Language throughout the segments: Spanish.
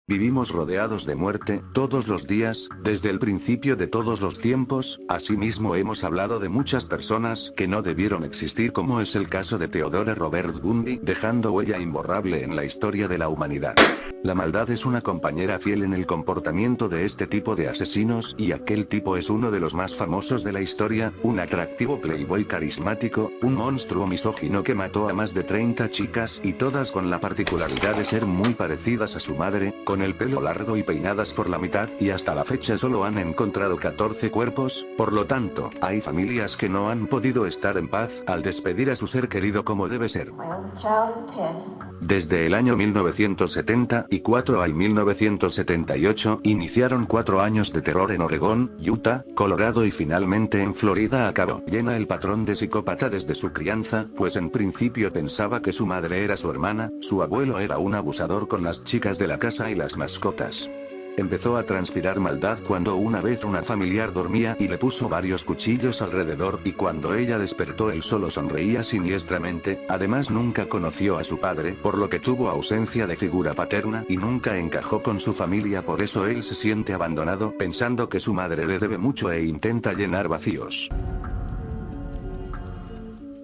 Vivimos rodeados de muerte, todos los días, desde el principio de todos los tiempos. Asimismo hemos hablado de muchas personas que no debieron existir, como es el caso de Theodore Robert Bundy, dejando huella imborrable en la historia de la humanidad. La maldad es una compañera fiel en el comportamiento de este tipo de asesinos, y aquel tipo es uno de los más famosos de la historia, un atractivo playboy carismático, un monstruo misógino que mató a más de 30 chicas, y todas con la particularidad de ser muy parecidas a su madre, con el pelo largo y peinadas por la mitad, y hasta la fecha solo han encontrado 14 cuerpos. Por lo tanto, hay familias que no han podido estar en paz al despedir a su ser querido como debe ser. Desde el año 1974 al 1978, iniciaron 4 años de terror en Oregón, Utah, Colorado y finalmente en Florida. Acabó llena el patrón de psicópata desde su crianza, pues en principio pensaba que su madre era su hermana, su abuelo era un abusador con las chicas de la casa y las mascotas. Empezó a transpirar maldad cuando una vez una familiar dormía y le puso varios cuchillos alrededor, y cuando ella despertó él solo sonreía siniestramente. Además nunca conoció a su padre, por lo que tuvo ausencia de figura paterna y nunca encajó con su familia. Por eso él se siente abandonado, pensando que su madre le debe mucho e intenta llenar vacíos.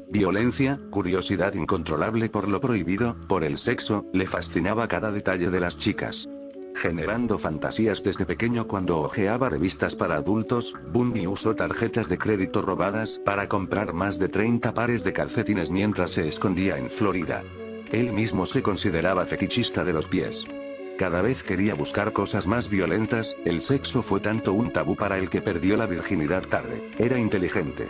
Violencia, curiosidad incontrolable por lo prohibido, por el sexo, le fascinaba cada detalle de las chicas. Generando fantasías desde pequeño cuando hojeaba revistas para adultos, Bundy usó tarjetas de crédito robadas para comprar más de 30 pares de calcetines mientras se escondía en Florida. Él mismo se consideraba fetichista de los pies. Cada vez quería buscar cosas más violentas. El sexo fue tanto un tabú para él que perdió la virginidad tarde. Era inteligente,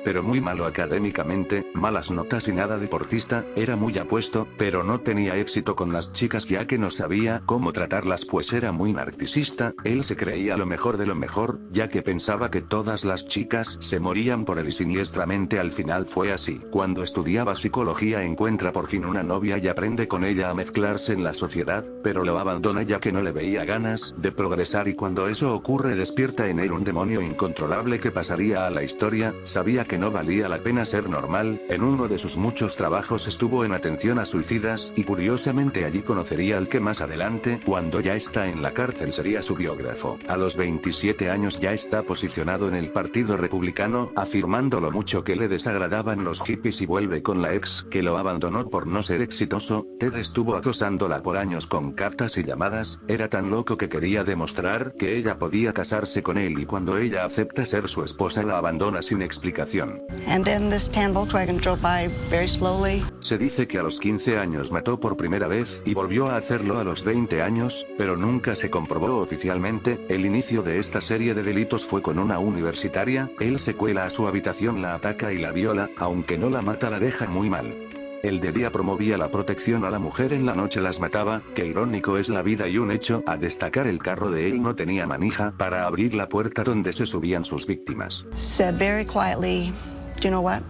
pero muy malo académicamente, malas notas y nada deportista. Era muy apuesto, pero no tenía éxito con las chicas ya que no sabía cómo tratarlas, pues era muy narcisista. Él se creía lo mejor de lo mejor, ya que pensaba que todas las chicas se morían por él, y siniestramente al final fue así. Cuando estudiaba psicología encuentra por fin una novia y aprende con ella a mezclarse en la sociedad, pero lo abandona ya que no le veía ganas de progresar, y cuando eso ocurre despierta en él un demonio incontrolable que pasaría a la historia. Sabía que no valía la pena ser normal. En uno de sus muchos trabajos estuvo en atención a suicidas, y curiosamente allí conocería al que más adelante, cuando ya está en la cárcel, sería su biógrafo. A los 27 años ya está posicionado en el Partido Republicano, afirmando lo mucho que le desagradaban los hippies, y vuelve con la ex, que lo abandonó por no ser exitoso. Ted estuvo acosándola por años con cartas y llamadas. Era tan loco que quería demostrar que ella podía casarse con él, y cuando ella acepta ser su esposa la abandona sin explicación. And then this tan Volkswagen drove by very slowly. Se dice que a los 15 años mató por primera vez y volvió a hacerlo a los 20 años, pero nunca se comprobó oficialmente. El inicio de esta serie de delitos fue con una universitaria. Él se cuela a su habitación, la ataca y la viola. Aunque no la mata, la deja muy mal. El de día promovía la protección a la mujer, en la noche las mataba. Qué irónico es la vida. Y un hecho a destacar: el carro de él no tenía manija para abrir la puerta donde se subían sus víctimas. Said very quietly, "Do you know what?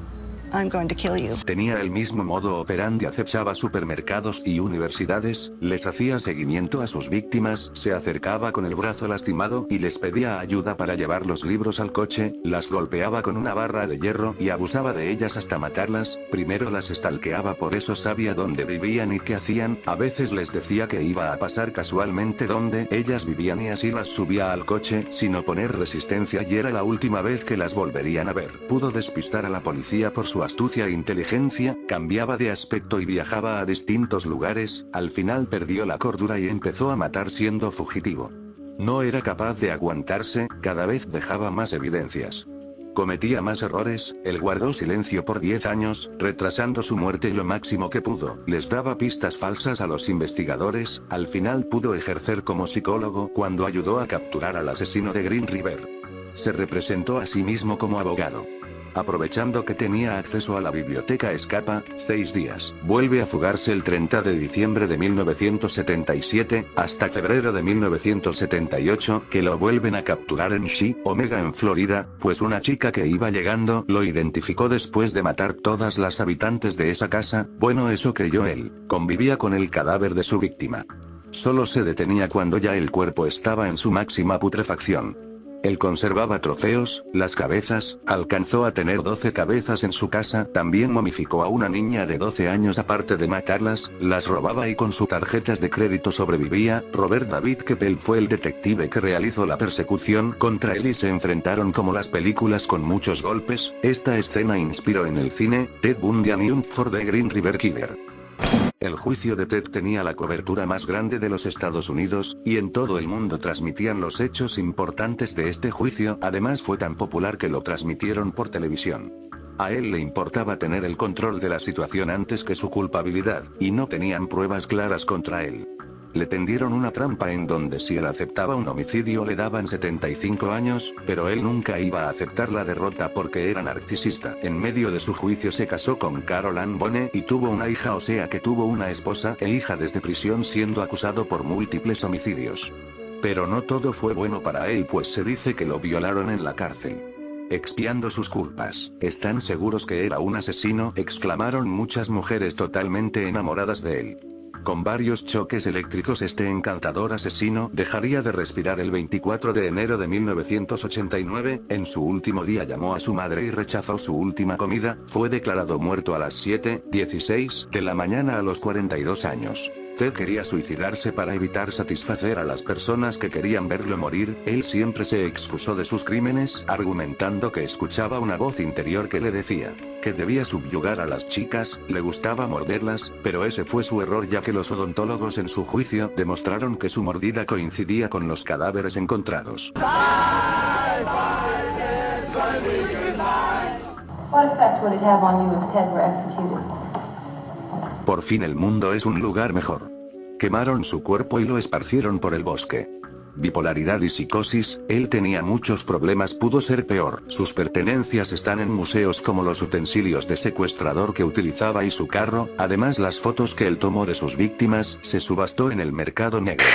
I'm going to kill you." Tenía el mismo modo operandi, acechaba supermercados y universidades, les hacía seguimiento a sus víctimas, se acercaba con el brazo lastimado y les pedía ayuda para llevar los libros al coche, las golpeaba con una barra de hierro y abusaba de ellas hasta matarlas. Primero las stalkeaba, por eso sabía dónde vivían y qué hacían. A veces les decía que iba a pasar casualmente donde ellas vivían y así las subía al coche sin oponer resistencia, y era la última vez que las volverían a ver. Pudo despistar a la policía por su astucia e inteligencia, cambiaba de aspecto y viajaba a distintos lugares. Al final perdió la cordura y empezó a matar siendo fugitivo. No era capaz de aguantarse, cada vez dejaba más evidencias. Cometía más errores. Él guardó silencio por 10 años, retrasando su muerte lo máximo que pudo. Les daba pistas falsas a los investigadores. Al final pudo ejercer como psicólogo cuando ayudó a capturar al asesino de Green River. Se representó a sí mismo como abogado. Aprovechando que tenía acceso a la biblioteca, escapa 6 días. Vuelve a fugarse el 30 de diciembre de 1977, hasta febrero de 1978, que lo vuelven a capturar en Chi Omega en Florida, pues una chica que iba llegando lo identificó después de matar todas las habitantes de esa casa. Bueno, eso creyó él. Convivía con el cadáver de su víctima. Solo se detenía cuando ya el cuerpo estaba en su máxima putrefacción. Él conservaba trofeos, las cabezas, alcanzó a tener 12 cabezas en su casa, también momificó a una niña de 12 años aparte de matarlas, las robaba y con sus tarjetas de crédito sobrevivía. Robert David Keppel fue el detective que realizó la persecución contra él y se enfrentaron como las películas con muchos golpes. Esta escena inspiró en el cine, Ted Bundy and Hunt for the Green River Killer. El juicio de Ted tenía la cobertura más grande de los Estados Unidos, y en todo el mundo transmitían los hechos importantes de este juicio, además fue tan popular que lo transmitieron por televisión. A él le importaba tener el control de la situación antes que su culpabilidad, y no tenían pruebas claras contra él. Le tendieron una trampa en donde si él aceptaba un homicidio le daban 75 años, pero él nunca iba a aceptar la derrota porque era narcisista. En medio de su juicio se casó con Carol Ann Bone y tuvo una hija, o sea que tuvo una esposa e hija desde prisión siendo acusado por múltiples homicidios. Pero no todo fue bueno para él, pues se dice que lo violaron en la cárcel. Expiando sus culpas. ¿Están seguros que era un asesino?, exclamaron muchas mujeres totalmente enamoradas de él. Con varios choques eléctricos este encantador asesino dejaría de respirar el 24 de enero de 1989, en su último día llamó a su madre y rechazó su última comida, fue declarado muerto a las 7:16 de la mañana a los 42 años. Ted quería suicidarse para evitar satisfacer a las personas que querían verlo morir. Él siempre se excusó de sus crímenes, argumentando que escuchaba una voz interior que le decía que debía subyugar a las chicas, le gustaba morderlas, pero ese fue su error, ya que los odontólogos en su juicio demostraron que su mordida coincidía con los cadáveres encontrados. Por fin el mundo es un lugar mejor. Quemaron su cuerpo y lo esparcieron por el bosque. Bipolaridad y psicosis, él tenía muchos problemas, pudo ser peor. Sus pertenencias están en museos como los utensilios de secuestrador que utilizaba y su carro, además las fotos que él tomó de sus víctimas, se subastó en el mercado negro.